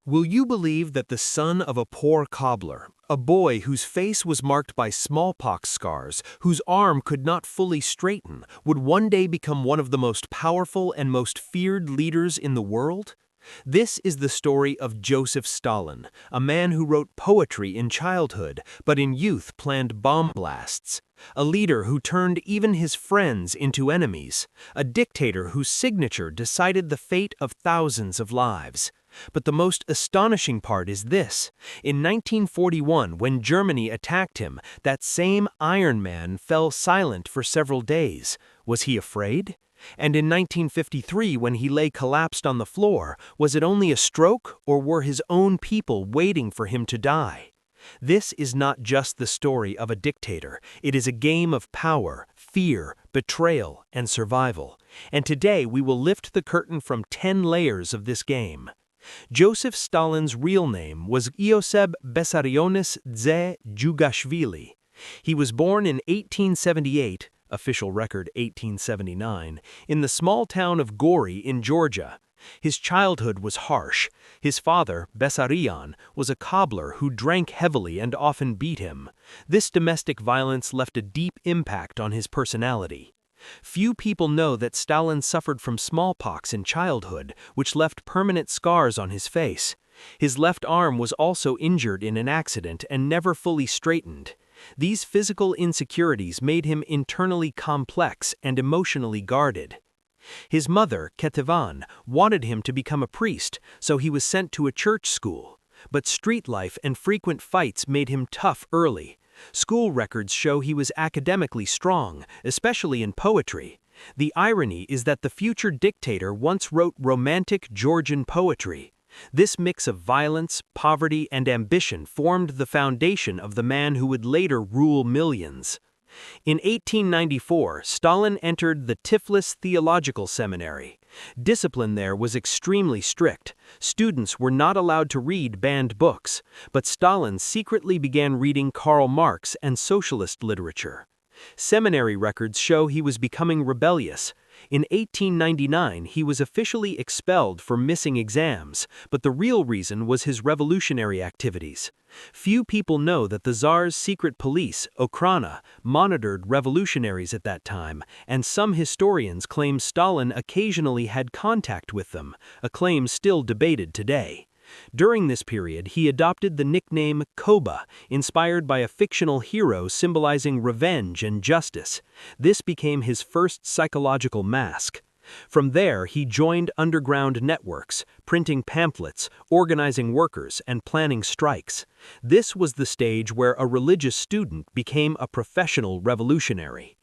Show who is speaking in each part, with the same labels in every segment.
Speaker 1: Will you believe that the son of a poor cobbler, a boy whose face was marked by smallpox scars, whose arm could not fully straighten, would one day become one of the most powerful and most feared leaders in the world? This is the story of Joseph Stalin, a man who wrote poetry in childhood, but in youth planned bomb blasts. A leader who turned even his friends into enemies. A dictator whose signature decided the fate of thousands of lives. But the most astonishing part is this. In 1941, when Germany attacked him, that same Iron Man fell silent for several days. Was he afraid? And in 1953, when he lay collapsed on the floor, was it only a stroke, or were his own people waiting for him to die? This is not just the story of a dictator. It is a game of power, fear, betrayal, and survival. And today we will lift the curtain from 10 layers of this game. Joseph Stalin's real name was Ioseb Vissarionis Djugashvili. He was born in 1878, official record 1879, in the small town of Gori in Georgia. His childhood was harsh. His father, Bessarion, was a cobbler who drank heavily and often beat him. This domestic violence left a deep impact on his personality. Few people know that Stalin suffered from smallpox in childhood, which left permanent scars on his face. His left arm was also injured in an accident and never fully straightened. These physical insecurities made him internally complex and emotionally guarded. His mother, Ketivan, wanted him to become a priest, so he was sent to a church school. But street life and frequent fights made him tough early. School records show he was academically strong, especially in poetry. The irony is that the future dictator once wrote romantic Georgian poetry. This mix of violence, poverty, and ambition formed the foundation of the man who would later rule millions. In 1894, Stalin entered the Tiflis Theological Seminary. Discipline there was extremely strict. Students were not allowed to read banned books, but Stalin secretly began reading Karl Marx and socialist literature. Seminary records show he was becoming rebellious. In 1899, he was officially expelled for missing exams, but the real reason was his revolutionary activities. Few people know that the Tsar's secret police, Okhrana, monitored revolutionaries at that time, and some historians claim Stalin occasionally had contact with them, a claim still debated today. During this period, he adopted the nickname Koba, inspired by a fictional hero symbolizing revenge and justice. This became his first psychological mask. From there, he joined underground networks, printing pamphlets, organizing workers, and planning strikes. This was the stage where a religious student became a professional revolutionary.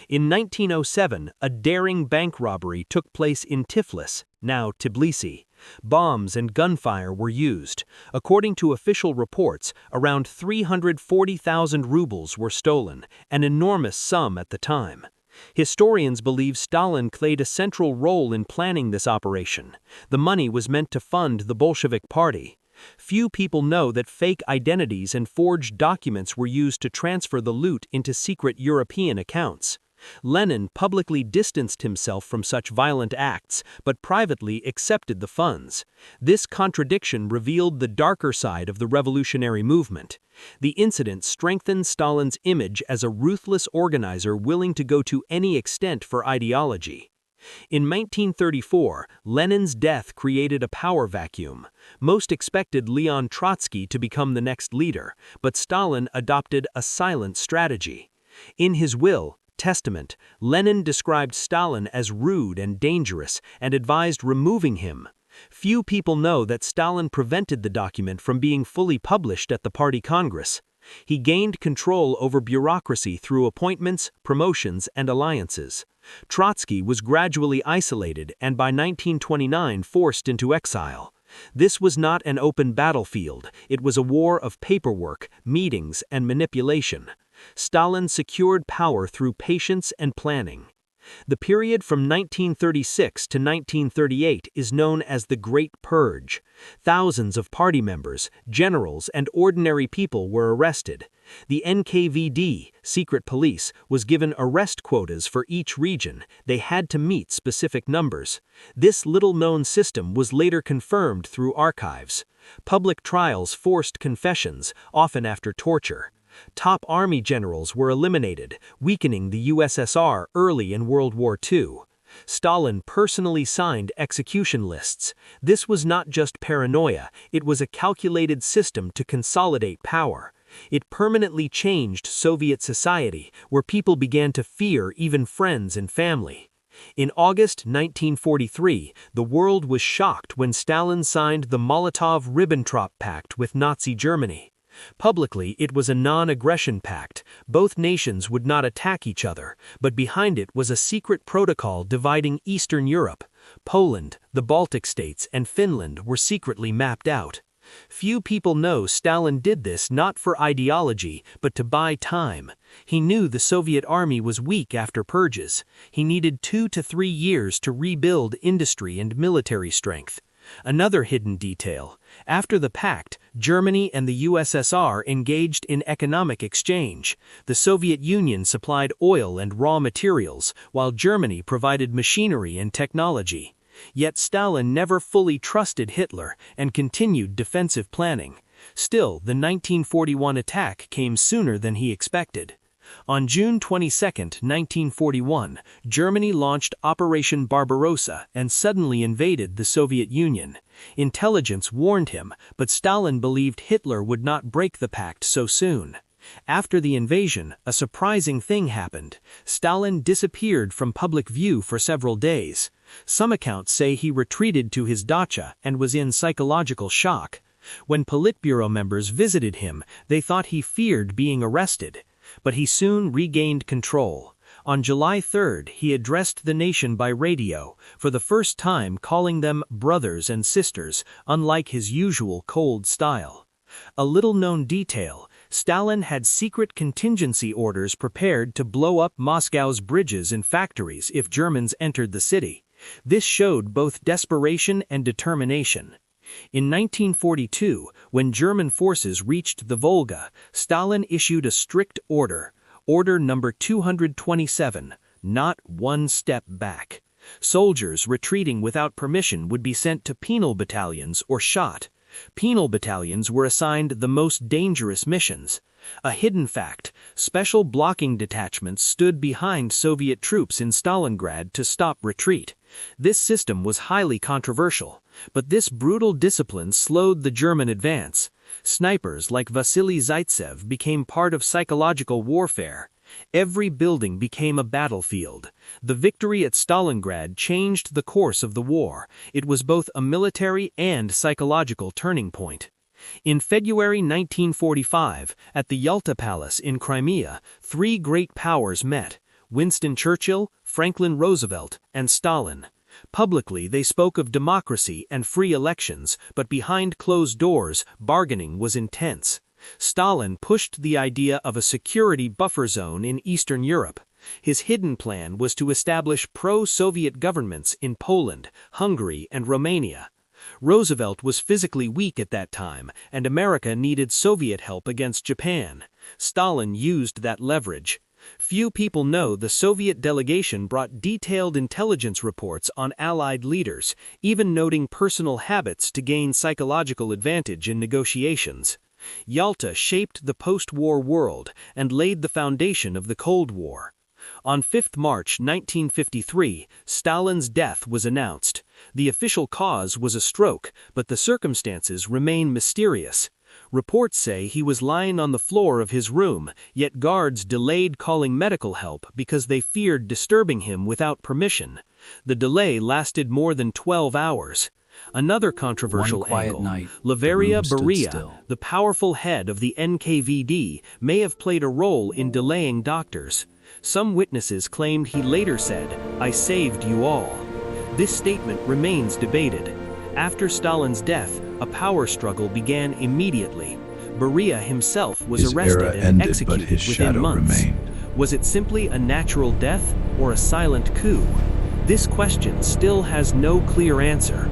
Speaker 1: In 1907, a daring bank robbery took place in Tiflis, now Tbilisi. Bombs and gunfire were used. According to official reports, around 340,000 rubles were stolen, an enormous sum at the time. Historians believe Stalin played a central role in planning this operation. The money was meant to fund the Bolshevik Party. Few people know that fake identities and forged documents were used to transfer the loot into secret European accounts. Lenin publicly distanced himself from such violent acts, but privately accepted the funds. This contradiction revealed the darker side of the revolutionary movement. The incident strengthened Stalin's image as a ruthless organizer willing to go to any extent for ideology. In 1934, Lenin's death created a power vacuum. Most expected Leon Trotsky to become the next leader, but Stalin adopted a silent strategy. In his will, testament, Lenin described Stalin as rude and dangerous and advised removing him. Few people know that Stalin prevented the document from being fully published at the party congress. He gained control over bureaucracy through appointments, promotions, and alliances. Trotsky was gradually isolated and by 1929 forced into exile. This was not an open battlefield, it was a war of paperwork, meetings, and manipulation. Stalin secured power through patience and planning. The period from 1936 to 1938 is known as the Great Purge. Thousands of party members, generals, and ordinary people were arrested. The NKVD, secret police, was given arrest quotas for each region. They had to meet specific numbers. This little-known system was later confirmed through archives. Public trials forced confessions, often after torture. Top army generals were eliminated, weakening the USSR early in World War II. Stalin personally signed execution lists. This was not just paranoia, it was a calculated system to consolidate power. It permanently changed Soviet society, where people began to fear even friends and family. In August 1943, the world was shocked when Stalin signed the Molotov-Ribbentrop Pact with Nazi Germany. Publicly, it was a non-aggression pact. Both nations would not attack each other, but behind it was a secret protocol dividing Eastern Europe. Poland, the Baltic states, and Finland were secretly mapped out. Few people know Stalin did this not for ideology, but to buy time. He knew the Soviet army was weak after purges. He needed 2 to 3 years to rebuild industry and military strength. Another hidden detail: after the pact, Germany and the USSR engaged in economic exchange. The Soviet Union supplied oil and raw materials, while Germany provided machinery and technology. Yet Stalin never fully trusted Hitler and continued defensive planning. Still, the 1941 attack came sooner than he expected. On June 22, 1941, Germany launched Operation Barbarossa and suddenly invaded the Soviet Union. Intelligence warned him, but Stalin believed Hitler would not break the pact so soon. After the invasion, a surprising thing happened. Stalin disappeared from public view for several days. Some accounts say he retreated to his dacha and was in psychological shock. When Politburo members visited him, they thought he feared being arrested. But he soon regained control. On July 3, he addressed the nation by radio, for the first time calling them brothers and sisters, unlike his usual cold style. A little-known detail: Stalin had secret contingency orders prepared to blow up Moscow's bridges and factories if Germans entered the city. This showed both desperation and determination. In 1942, when German forces reached the Volga, Stalin issued a strict order, Order Number 227, not one step back. Soldiers retreating without permission would be sent to penal battalions or shot. Penal battalions were assigned the most dangerous missions. A hidden fact: special blocking detachments stood behind Soviet troops in Stalingrad to stop retreat. This system was highly controversial, but this brutal discipline slowed the German advance. Snipers like Vasily Zaitsev became part of psychological warfare. Every building became a battlefield. The victory at Stalingrad changed the course of the war. It was both a military and psychological turning point. In February 1945, at the Yalta Palace in Crimea, 3 great powers met: Winston Churchill, Franklin Roosevelt, and Stalin. Publicly, they spoke of democracy and free elections, but behind closed doors, bargaining was intense. Stalin pushed the idea of a security buffer zone in Eastern Europe. His hidden plan was to establish pro-Soviet governments in Poland, Hungary, and Romania. Roosevelt was physically weak at that time, and America needed Soviet help against Japan. Stalin used that leverage. Few people know the Soviet delegation brought detailed intelligence reports on Allied leaders, even noting personal habits to gain psychological advantage in negotiations. Yalta shaped the post-war world and laid the foundation of the Cold War. On 5 March 1953, Stalin's death was announced. The official cause was a stroke, but the circumstances remain mysterious. Reports say he was lying on the floor of his room, yet guards delayed calling medical help because they feared disturbing him without permission. The delay lasted more than 12 hours. Another controversial angle: Levaria Beria, the powerful head of the NKVD, may have played a role in delaying doctors. Some witnesses claimed he later said, "I saved you all." This statement remains debated. After Stalin's death, a power struggle began immediately. Beria himself was arrested and executed within months. Was it simply a natural death or a silent coup? This question still has no clear answer,